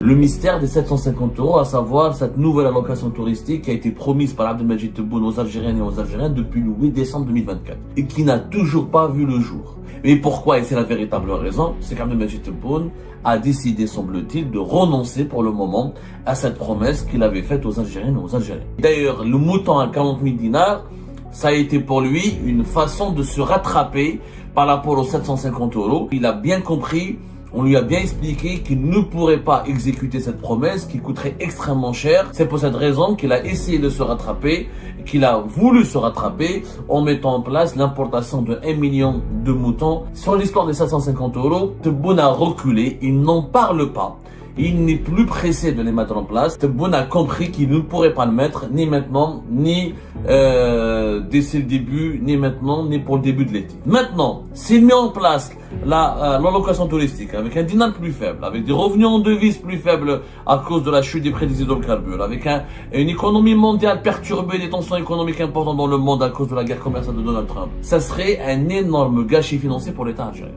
le mystère des 750 euros, à savoir cette nouvelle allocation touristique qui a été promise par Abdelmajid Tebboune aux Algériennes et aux Algériens depuis le 8 décembre 2024 et qui n'a toujours pas vu le jour. Mais pourquoi, et c'est la véritable raison, c'est qu'Abdelmajid Tebboune a décidé, semble-t-il, de renoncer pour le moment à cette promesse qu'il avait faite aux Algériennes et aux Algériens. D'ailleurs, le mouton à 40 000 dinars, ça a été pour lui une façon de se rattraper par rapport aux 750 euros. Il a bien compris, on lui a bien expliqué qu'il ne pourrait pas exécuter cette promesse qui coûterait extrêmement cher. C'est pour cette raison qu'il a essayé de se rattraper, qu'il a voulu se rattraper en mettant en place l'importation de 1 million de moutons. Sur l'histoire des 750 euros, Tebboune a reculé, il n'en parle pas. Il n'est plus pressé de les mettre en place. Tebboune a compris qu'il ne pourrait pas le mettre, ni maintenant, ni d'ici le début, ni maintenant, ni pour le début de l'été. Maintenant, s'il met en place l'allocation touristique avec un dinar plus faible, avec des revenus en devises plus faibles à cause de la chute des prix des hydrocarbures, avec une économie mondiale perturbée, des tensions économiques importantes dans le monde à cause de la guerre commerciale de Donald Trump, ça serait un énorme gâchis financier pour l'État algérien.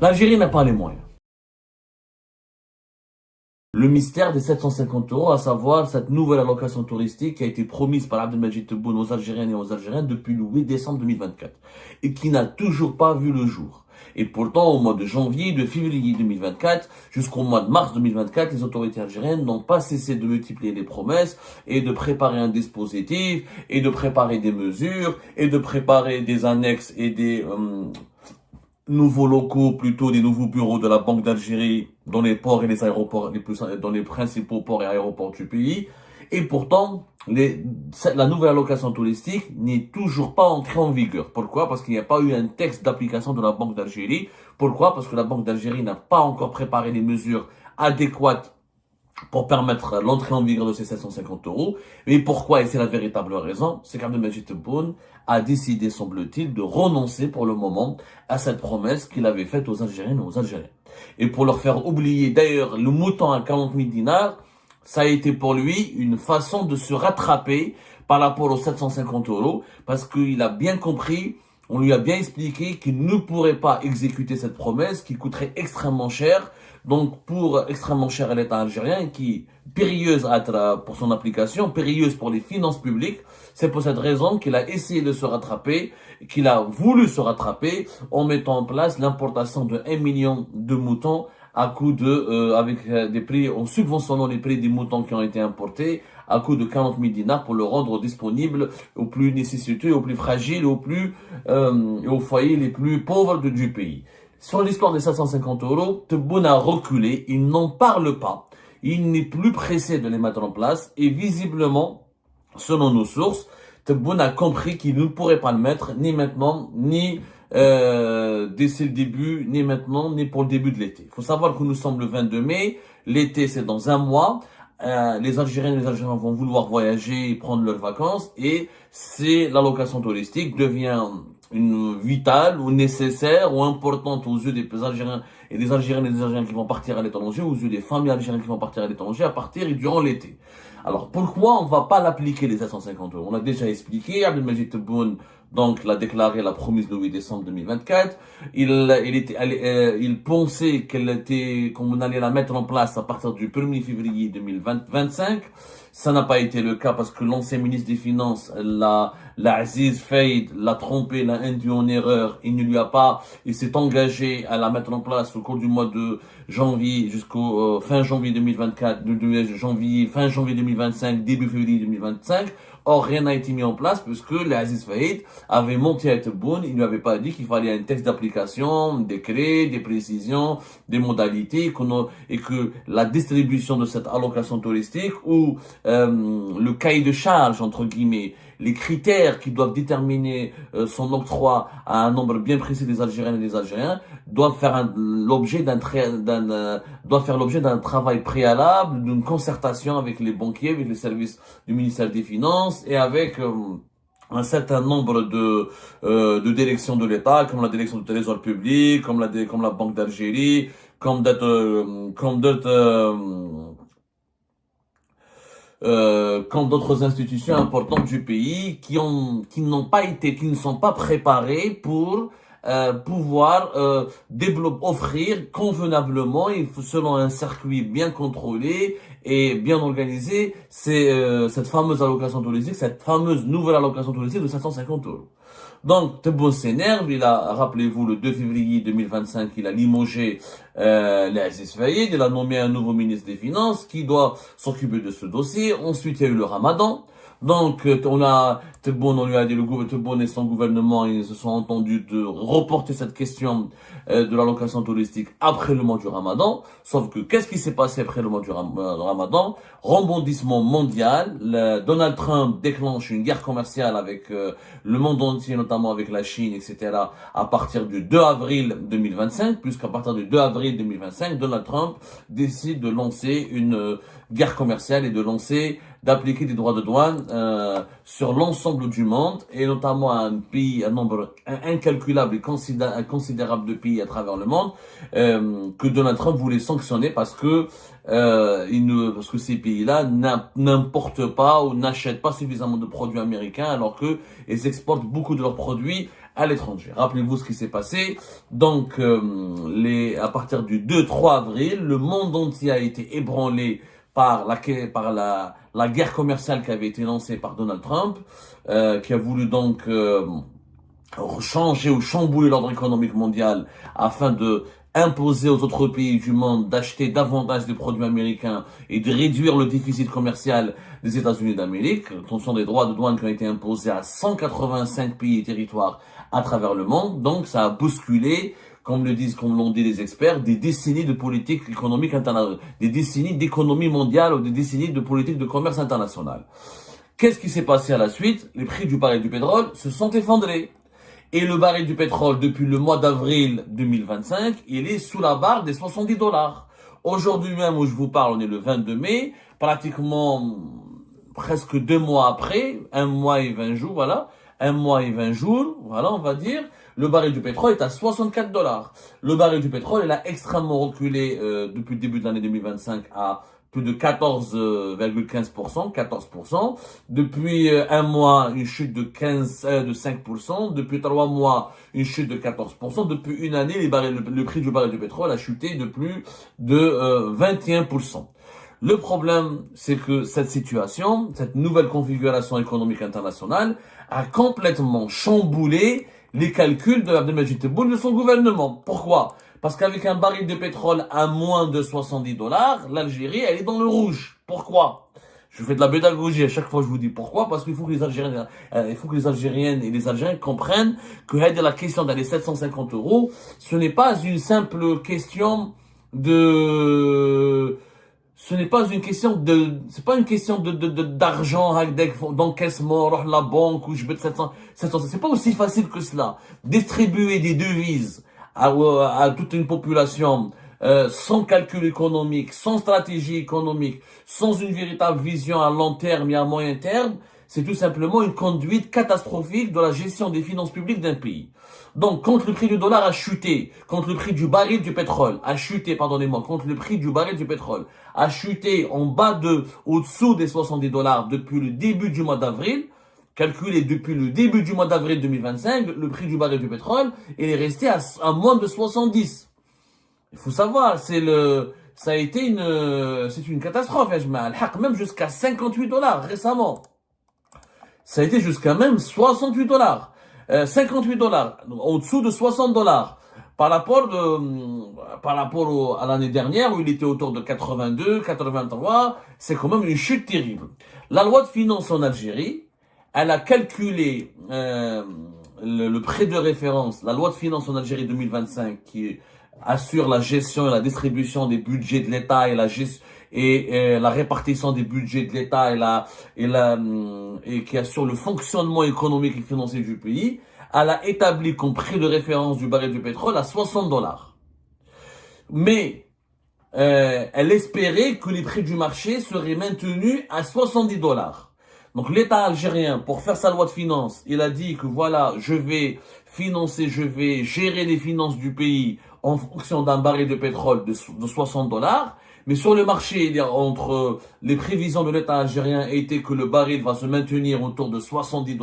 L'Algérie n'a pas les moyens. Le mystère des 750 euros, à savoir cette nouvelle allocation touristique qui a été promise par Abdelmajid Tebboune aux Algériennes et aux Algériens depuis le 8 décembre 2024 et qui n'a toujours pas vu le jour. Et pourtant, au mois de janvier, de février 2024 jusqu'au mois de mars 2024, les autorités algériennes n'ont pas cessé de multiplier les promesses et de préparer un dispositif et de préparer des mesures et de préparer des annexes et des nouveaux locaux, plutôt des nouveaux bureaux de la Banque d'Algérie dans les ports et les aéroports, dans les principaux ports et aéroports du pays. Et pourtant, la nouvelle allocation touristique n'est toujours pas entrée en vigueur. Pourquoi? Parce qu'il n'y a pas eu un texte d'application de la Banque d'Algérie. Pourquoi? Parce que la Banque d'Algérie n'a pas encore préparé les mesures adéquates pour permettre l'entrée en vigueur de ces 750 euros. Mais pourquoi, et c'est la véritable raison, c'est qu'Abdelmajid Tebboune a décidé, semble-t-il, de renoncer pour le moment à cette promesse qu'il avait faite aux Algériennes et aux Algériens. Et pour leur faire oublier, d'ailleurs, le mouton à 40 000 dinars, ça a été pour lui une façon de se rattraper par rapport aux 750 euros, parce qu'il a bien compris, on lui a bien expliqué qu'il ne pourrait pas exécuter cette promesse qui coûterait extrêmement cher, donc extrêmement cher à l'État algérien, qui périlleuse pour son application, périlleuse pour les finances publiques. C'est pour cette raison qu'il a essayé de se rattraper, qu'il a voulu se rattraper en mettant en place l'importation de 1 million de moutons à coût avec des prix, en subventionnant les prix des moutons qui ont été importés à coût de 40 000 dinars pour le rendre disponible aux plus nécessiteux, aux plus fragiles, aux foyers les plus pauvres du pays. Sur l'histoire des 750 euros, Tebboune a reculé, il n'en parle pas, il n'est plus pressé de les mettre en place et visiblement, selon nos sources, Tebboune a compris qu'il ne pourrait pas le mettre ni maintenant, ni d'ici le début, ni maintenant, ni pour le début de l'été. Il faut savoir que nous sommes le 22 mai, l'été c'est dans un mois. Les Algériens et les Algériens vont vouloir voyager et prendre leurs vacances et l'allocation touristique devient vitale ou nécessaire ou importante aux yeux des Algériens et des Algériennes et des Algériens qui vont partir à l'étranger, aux yeux des familles algériennes qui vont partir à l'étranger à partir et durant l'été. Alors pourquoi on va pas l'appliquer les 750 euros? On a déjà expliqué, Abdelmajid Tebboune donc l'a déclaré, l'a promise le 8 décembre 2024. Il pensait qu'on allait la mettre en place à partir du 1er février 2025. Ça n'a pas été le cas parce que l'ancien ministre des Finances, Aziz Faïd, l'a trompé, l'a induit en erreur. Il s'est engagé à la mettre en place au cours du mois de janvier jusqu'au fin janvier 2024, fin janvier 2025, début février 2025. Or, rien n'a été mis en place puisque l'Aziz Faïd avait monté à Tebboune. Il ne lui avait pas dit qu'il fallait un texte d'application, un décret, des précisions, des modalités, et que la distribution de cette allocation touristique ou le cahier de charge, entre guillemets, les critères qui doivent déterminer son octroi à un nombre bien précis des Algériennes et des Algériens doivent faire l'objet d'un travail préalable, d'une concertation avec les banquiers, avec les services du ministère des Finances et avec un certain nombre de directions de l'État, comme la direction du Trésor public, comme la Banque d'Algérie, comme d'autres institutions importantes du pays qui ne sont pas préparées pour pouvoir offrir convenablement, selon un circuit bien contrôlé et bien organisé, cette fameuse allocation touristique, cette fameuse nouvelle allocation touristique de 750 €. Donc, Tebboune s'énerve, rappelez-vous, le 2 février 2025, il a limogé l'Aziz Faïd, il a nommé un nouveau ministre des Finances qui doit s'occuper de ce dossier. Ensuite, il y a eu le Ramadan. Donc, Tebboune, on lui a dit, Tebboune et son gouvernement, ils se sont entendus de reporter cette question de l'allocation touristique après le mois du Ramadan. Sauf que, qu'est-ce qui s'est passé après le mois du Ramadan? Rebondissement mondial. Donald Trump déclenche une guerre commerciale avec le monde entier, notamment avec la Chine, etc., à partir du 2 avril 2025, puisqu'à partir du 2 avril 2025, Donald Trump décide de lancer une guerre commerciale et d'appliquer des droits de douane sur l'ensemble du monde, et notamment un nombre incalculable et considérable de pays à travers le monde, que Donald Trump voulait sanctionner parce que ces pays-là n'importent pas ou n'achètent pas suffisamment de produits américains, alors que ils exportent beaucoup de leurs produits à l'étranger. Rappelez-vous ce qui s'est passé. Donc, à partir du 2-3 avril, le monde entier a été ébranlé par la guerre commerciale qui avait été lancée par Donald Trump, qui a voulu donc changer ou chambouler l'ordre économique mondial afin de imposer aux autres pays du monde d'acheter davantage de produits américains et de réduire le déficit commercial des États-Unis d'Amérique. Ce sont des droits de douane qui ont été imposés à 185 pays et territoires à travers le monde. Donc, ça a bousculé, comme l'ont dit les experts, des décennies de politique économique internationale, des décennies d'économie mondiale ou des décennies de politique de commerce international. Qu'est-ce qui s'est passé à la suite? Les prix du baril du pétrole se sont effondrés. Et le baril du pétrole, depuis le mois d'avril 2025, il est sous la barre des 70 $. Aujourd'hui même où je vous parle, on est le 22 mai, pratiquement presque 2 mois après, 1 mois et 20 jours, voilà, 1 mois et 20 jours, voilà, on va dire, le baril du pétrole est à 64 $. Le baril du pétrole, il a extrêmement reculé depuis le début de l'année 2025 à plus de 14,15%, 14%. Depuis 1 mois, une chute de 5%. Depuis 3 mois, une chute de 14%. Depuis une année, le prix du baril du pétrole a chuté de plus de 21%. Le problème, c'est que cette situation, cette nouvelle configuration économique internationale, a complètement chamboulé les calculs de Abdelmajid Tebboune et de son gouvernement. Pourquoi? Parce qu'avec un baril de pétrole à moins de 70 $, l'Algérie, elle est dans le rouge. Pourquoi? Je fais de la pédagogie à chaque fois, je vous dis pourquoi. Parce qu'il faut que les Algériennes et les Algériens comprennent que la question d'aller 750 €, ce n'est pas une simple question c'est pas une question d'argent, d'encaissement, la banque, où je mets 700, c'est pas aussi facile que cela. Distribuer des devises à toute une population, sans calcul économique, sans stratégie économique, sans une véritable vision à long terme et à moyen terme, c'est tout simplement une conduite catastrophique de la gestion des finances publiques d'un pays. Donc, quand le prix du dollar a chuté, quand le prix du baril du pétrole a chuté, quand le prix du baril du pétrole a chuté au-dessous des 70 $ depuis le début du mois d'avril, calculé depuis le début du mois d'avril 2025, le prix du baril du pétrole, il est resté à moins de 70. Il faut savoir, c'est une catastrophe, même jusqu'à 58 $ récemment. Ça a été jusqu'à même 68 $. 58 $, au-dessous de 60 $ par rapport à l'année dernière où il était autour de 82, 83, c'est quand même une chute terrible. La loi de finances en Algérie, elle a calculé le prêt de référence, la loi de finances en Algérie 2025 qui assure la gestion et la distribution des budgets de l'État et la répartition des budgets de l'État et qui assure le fonctionnement économique et financier du pays, elle a établi comme prix de référence du baril du pétrole à 60 $. Mais elle espérait que les prix du marché seraient maintenus à 70 $. Donc l'État algérien, pour faire sa loi de finances, il a dit que voilà, je vais gérer les finances du pays en fonction d'un baril de pétrole de 60 $. Mais sur le marché, entre les prévisions de l'État algérien étaient que le baril va se maintenir autour de 70 $.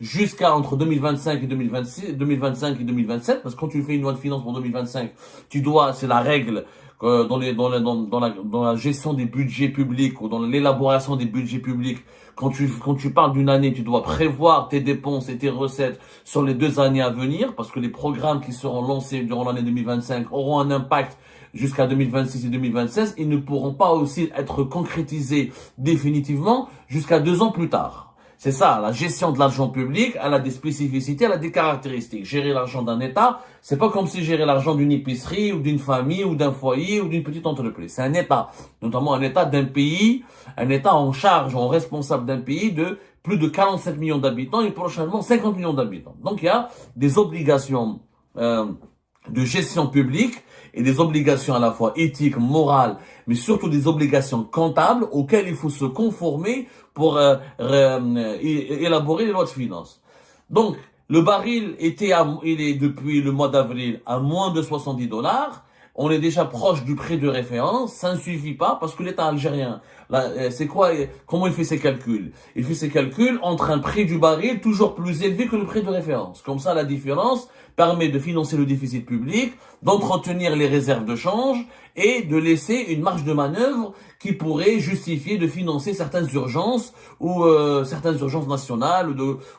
jusqu'à entre 2025 et 2026, 2025 et 2027, parce que quand tu fais une loi de finances pour 2025, tu dois, c'est la règle, dans la gestion des budgets publics ou dans l'élaboration des budgets publics, quand tu parles d'une année, tu dois prévoir tes dépenses et tes recettes sur les 2 années à venir, parce que les programmes qui seront lancés durant l'année 2025 auront un impact jusqu'à 2026 et 2026, ils ne pourront pas aussi être concrétisés définitivement jusqu'à 2 ans plus tard. C'est ça, la gestion de l'argent public, elle a des spécificités, elle a des caractéristiques. Gérer l'argent d'un État, c'est pas comme si gérer l'argent d'une épicerie ou d'une famille ou d'un foyer ou d'une petite entreprise. C'est un État, notamment un État d'un pays, un État en charge, en responsable d'un pays de plus de 47 millions d'habitants et prochainement 50 millions d'habitants. Donc il y a des obligations de gestion publique et des obligations à la fois éthiques, morales, mais surtout des obligations comptables auxquelles il faut se conformer pour élaborer les lois de finances. Donc, le baril il est depuis le mois d'avril à moins de 70 dollars. On est déjà proche du prix de référence. Ça ne suffit pas parce que l'État algérien, c'est quoi, comment il fait ses calculs? Il fait ses calculs entre un prix du baril toujours plus élevé que le prix de référence. Comme ça, la différence permet de financer le déficit public, d'entretenir les réserves de change et de laisser une marge de manœuvre qui pourrait justifier de financer certaines urgences ou certaines urgences nationales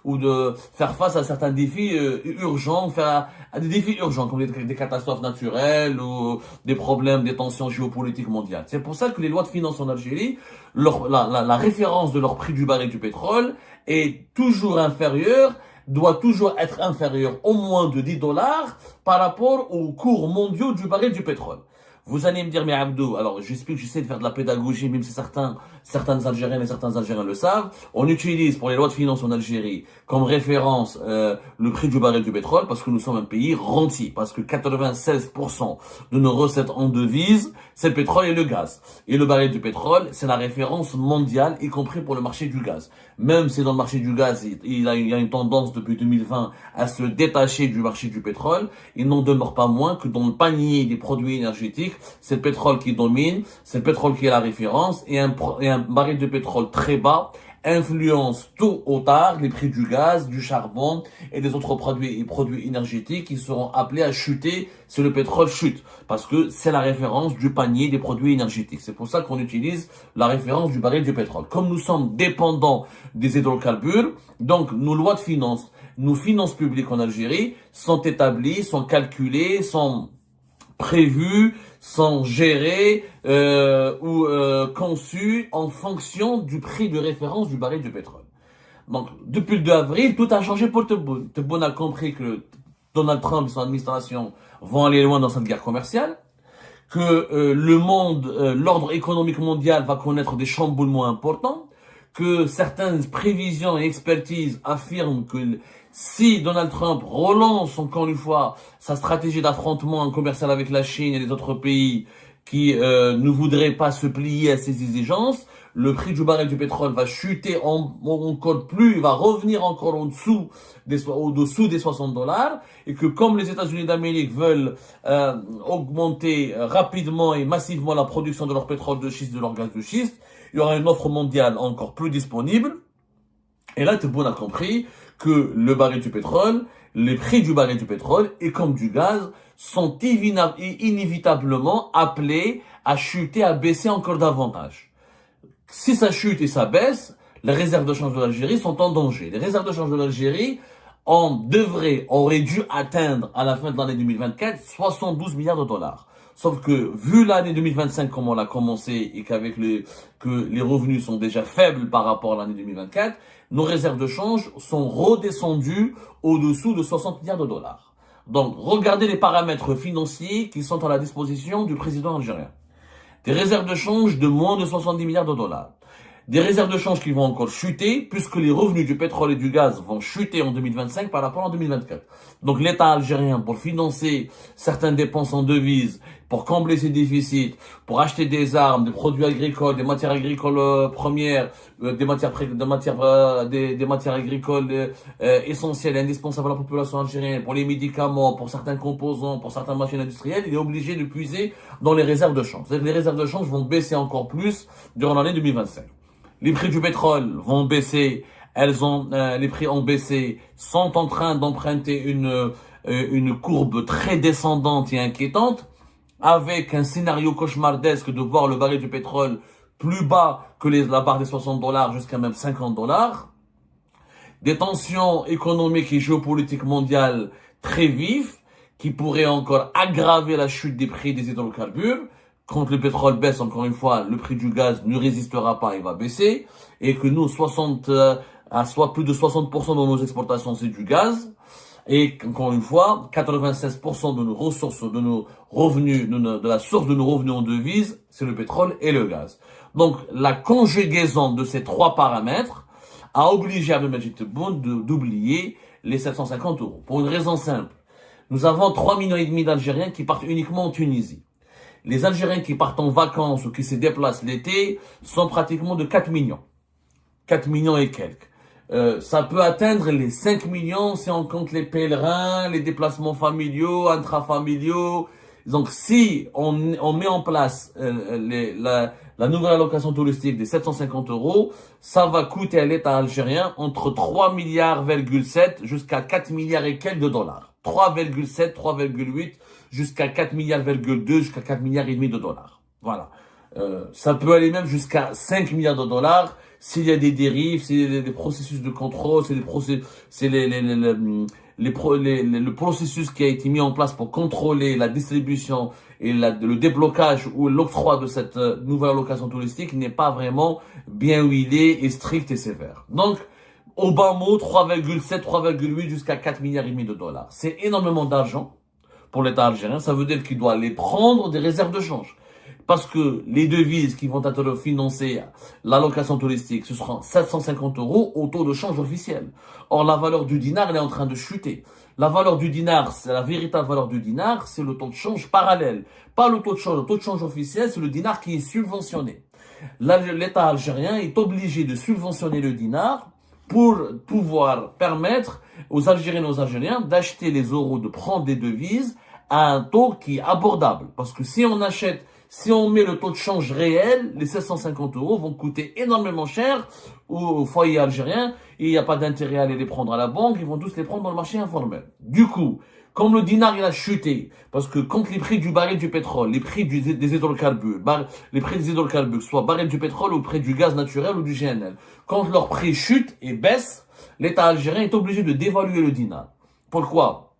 ou de faire face à certains défis urgents, faire à des défis urgents comme des catastrophes naturelles ou des problèmes, des tensions géopolitiques mondiales. C'est pour ça que les lois de finances en Algérie, la référence de leur prix du baril du pétrole est toujours inférieure, doit toujours être inférieur au moins de 10 dollars par rapport aux cours mondiaux du baril du pétrole. Vous allez me dire, mais Abdou, alors j'explique, j'essaie de faire de la pédagogie, même si certains Algériens et certains Algériens le savent. On utilise pour les lois de finances en Algérie comme référence le prix du baril du pétrole parce que nous sommes un pays rentier, parce que 96% de nos recettes en devises, c'est le pétrole et le gaz. Et le baril du pétrole, c'est la référence mondiale, y compris pour le marché du gaz. Même si dans le marché du gaz, il y a une tendance depuis 2020 à se détacher du marché du pétrole, il n'en demeure pas moins que dans le panier des produits énergétiques, c'est le pétrole qui domine, c'est le pétrole qui est la référence, et un baril de pétrole très bas influence tôt ou tard les prix du gaz, du charbon et des autres produits énergétiques qui seront appelés à chuter si le pétrole chute. Parce que c'est la référence du panier des produits énergétiques. C'est pour ça qu'on utilise la référence du baril du pétrole. Comme nous sommes dépendants des hydrocarbures, donc nos lois de finances, nos finances publiques en Algérie sont établies, sont calculées, sont prévues, sont gérés ou conçus en fonction du prix de référence du baril du pétrole. Donc, depuis le 2 avril, tout a changé pour Tebboune. Tebboune a compris que Donald Trump et son administration vont aller loin dans cette guerre commerciale, que l'ordre économique mondial va connaître des chamboulements importants, que certaines prévisions et expertises affirment que si Donald Trump relance encore une fois sa stratégie d'affrontement commercial avec la Chine et les autres pays qui ne voudraient pas se plier à ses exigences, le prix du baril du pétrole va chuter encore plus, il va revenir encore au-dessous des 60 dollars, et que comme les États-Unis d'Amérique veulent augmenter rapidement et massivement la production de leur pétrole de schiste, de leur gaz de schiste, il y aura une offre mondiale encore plus disponible. Et là, Tebboune a compris que le baril du pétrole, les prix du baril du pétrole et comme du gaz sont inévitablement appelés à chuter, à baisser encore davantage. Si ça chute et ça baisse, les réserves de change de l'Algérie sont en danger. Les réserves de change de l'Algérie auraient dû atteindre à la fin de l'année 2024 72 milliards de dollars. Sauf que, vu l'année 2025 comme on l'a commencé et que les revenus sont déjà faibles par rapport à l'année 2024, nos réserves de change sont redescendues au-dessous de 60 milliards de dollars. Donc, regardez les paramètres financiers qui sont à la disposition du président algérien. Des réserves de change de moins de 70 milliards de dollars. Des réserves de change qui vont encore chuter, puisque les revenus du pétrole et du gaz vont chuter en 2025 par rapport à 2024. Donc l'État algérien, pour financer certaines dépenses en devises, pour combler ses déficits, pour acheter des armes, des produits agricoles, des matières agricoles premières, des matières agricoles essentielles, indispensables à la population algérienne, pour les médicaments, pour certains composants, pour certaines machines industrielles, il est obligé de puiser dans les réserves de change. C'est-à-dire que les réserves de change vont baisser encore plus durant l'année 2025. Les prix du pétrole vont baisser les prix ont baissé, sont en train d'emprunter une courbe très descendante et inquiétante, avec un scénario cauchemardesque de voir le baril du pétrole plus bas que la barre des $60 jusqu'à même $50, des tensions économiques et géopolitiques mondiales très vives qui pourraient encore aggraver la chute des prix des hydrocarbures. Quand le pétrole baisse, encore une fois, le prix du gaz ne résistera pas et va baisser, et que nous, plus de 60% de nos exportations, c'est du gaz. Et encore une fois, 96% de nos ressources, de nos revenus, de la source de nos revenus en devises, c'est le pétrole et le gaz. Donc, la conjugaison de ces trois paramètres a obligé Abdelmajid Tebboune d'oublier les 750 euros. Pour une raison simple. Nous avons 3,5 millions d'Algériens qui partent uniquement en Tunisie. Les Algériens qui partent en vacances ou qui se déplacent l'été sont pratiquement de 4 millions. 4 millions et quelques. Ça peut atteindre les 5 millions si on compte les pèlerins, les déplacements familiaux, intrafamiliaux. Donc si on met en place la nouvelle allocation touristique des 750 euros, ça va coûter à l'État algérien entre 3,7 milliards jusqu'à 4 milliards et quelques de dollars. 3,7, 3,8 jusqu'à 4 milliards, jusqu'à 4 milliards et demi de dollars. Voilà. Ça peut aller même jusqu'à 5 milliards de dollars s'il y a des dérives, s'il y a des processus de contrôle, c'est le processus qui a été mis en place pour contrôler la distribution et le déblocage ou l'octroi de cette nouvelle allocation touristique n'est pas vraiment bien huilé et strict et sévère. Donc, au bas mot, 3,7, 3,8 jusqu'à 4 milliards et demi de dollars. C'est énormément d'argent pour l'État algérien. Ça veut dire qu'il doit les prendre des réserves de change. Parce que les devises qui vont être financées, l'allocation touristique, ce seront 750 euros au taux de change officiel. Or, la valeur du dinar, elle est en train de chuter. La valeur du dinar, c'est la véritable valeur du dinar, c'est le taux de change parallèle. Pas le taux de change. Le taux de change officiel, c'est le dinar qui est subventionné. L'État algérien est obligé de subventionner le dinar pour pouvoir permettre aux Algériennes et aux Algériens d'acheter les euros, de prendre des devises à un taux qui est abordable. Parce que si on met le taux de change réel, les 750 euros vont coûter énormément cher aux foyers algériens et il n'y a pas d'intérêt à aller les prendre à la banque, ils vont tous les prendre dans le marché informel. Du coup, comme le dinar il a chuté, parce que quand les prix du baril du pétrole, les prix des hydrocarbures, les prix des hydrocarbures, soit baril du pétrole ou prix du gaz naturel ou du GNL, quand leur prix chute et baisse, l'État algérien est obligé de dévaluer le dinar. Pourquoi?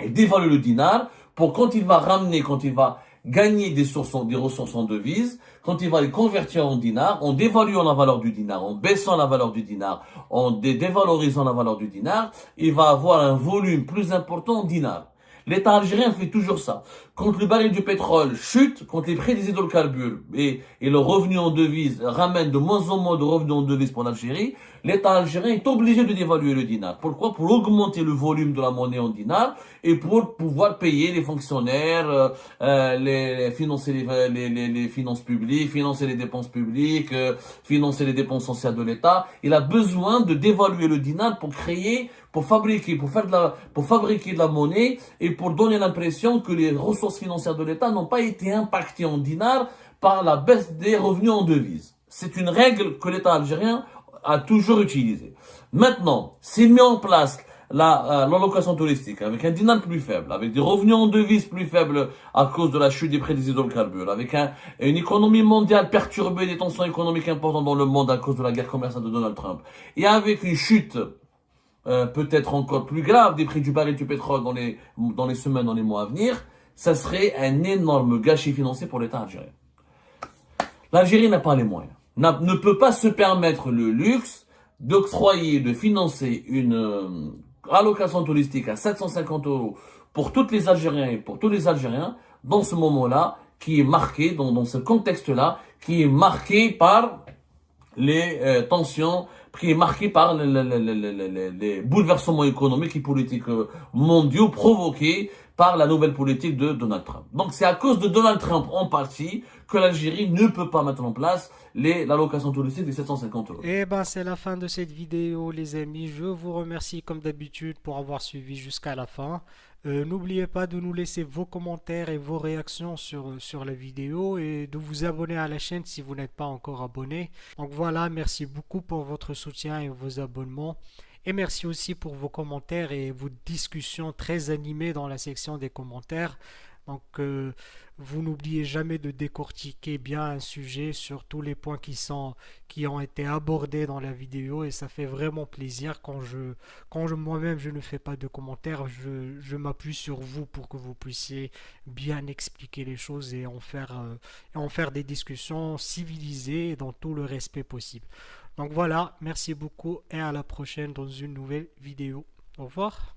Il dévalue le dinar pour quand il va gagner des ressources en devises, quand il va les convertir en dinars, en dévaluant la valeur du dinar, en baissant la valeur du dinar, en dévalorisant la valeur du dinar, il va avoir un volume plus important en dinars. L'État algérien fait toujours ça. Quand le baril du pétrole chute, quand les prix des hydrocarbures et le revenu en devises ramènent de moins en moins de revenus en devises pour l'Algérie, l'État algérien est obligé de dévaluer le dinar. Pourquoi? Pour augmenter le volume de la monnaie en dinar et pour pouvoir payer les fonctionnaires, financer les finances publiques, financer les dépenses publiques, financer les dépenses sociales de l'État. Il a besoin de dévaluer le dinar pour fabriquer de la monnaie et pour donner l'impression que les ressources financières de l'État n'ont pas été impactées en dinars par la baisse des revenus en devises. C'est une règle que l'État algérien a toujours utilisée. Maintenant, s'il met en place l'allocation touristique avec un dinar plus faible, avec des revenus en devises plus faibles à cause de la chute des prix des hydrocarbures, avec une économie mondiale perturbée, des tensions économiques importantes dans le monde à cause de la guerre commerciale de Donald Trump, et avec une chute peut-être encore plus grave des prix du baril du pétrole dans les semaines, dans les mois à venir, ça serait un énorme gâchis financier pour l'État algérien. L'Algérie n'a pas les moyens, ne peut pas se permettre le luxe d'octroyer, de financer une allocation touristique à 750 euros pour toutes les Algériens et pour tous les Algériens dans ce moment-là, qui est marqué, dans ce contexte-là, qui est marqué par les tensions, qui est marqué par les bouleversements économiques et politiques mondiaux provoqués par la nouvelle politique de Donald Trump. Donc c'est à cause de Donald Trump en partie que l'Algérie ne peut pas mettre en place l'allocation touristique des 750 euros. Et ben c'est la fin de cette vidéo les amis. Je vous remercie comme d'habitude pour avoir suivi jusqu'à la fin. N'oubliez pas de nous laisser vos commentaires et vos réactions sur la vidéo et de vous abonner à la chaîne si vous n'êtes pas encore abonné. Donc voilà, merci beaucoup pour votre soutien et vos abonnements. Et merci aussi pour vos commentaires et vos discussions très animées dans la section des commentaires. Donc, vous n'oubliez jamais de décortiquer bien un sujet sur tous les points qui ont été abordés dans la vidéo et ça fait vraiment plaisir moi-même je ne fais pas de commentaires, je m'appuie sur vous pour que vous puissiez bien expliquer les choses et en faire des discussions civilisées et dans tout le respect possible. Donc voilà, merci beaucoup et à la prochaine dans une nouvelle vidéo. Au revoir.